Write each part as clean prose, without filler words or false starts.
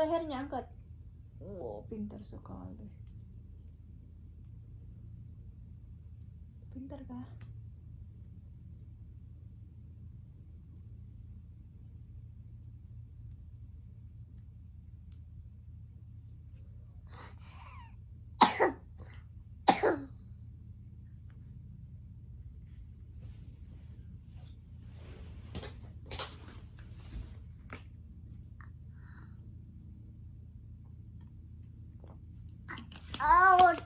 lehernya, angkat. Wow, pintar sekali. Pintar kah? Out.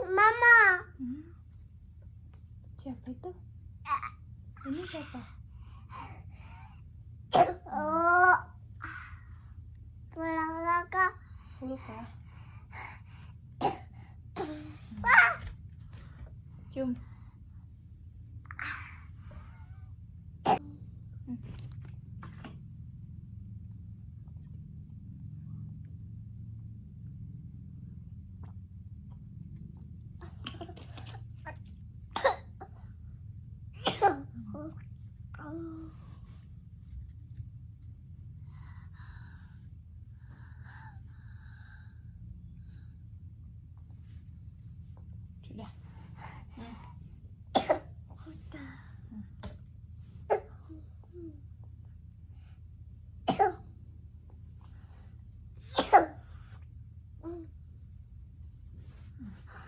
Mama. Siapa itu? Ini siapa? Oh. Pulang lagi. Peluk kah? Cium. Sudah.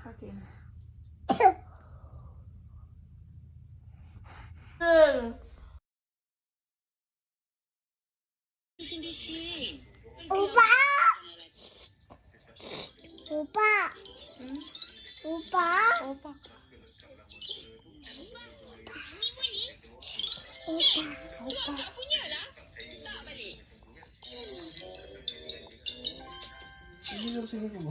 Pakai ini. Upa. Upa. Upa. Opak. Upa. Opak. Ini harus ini kamu.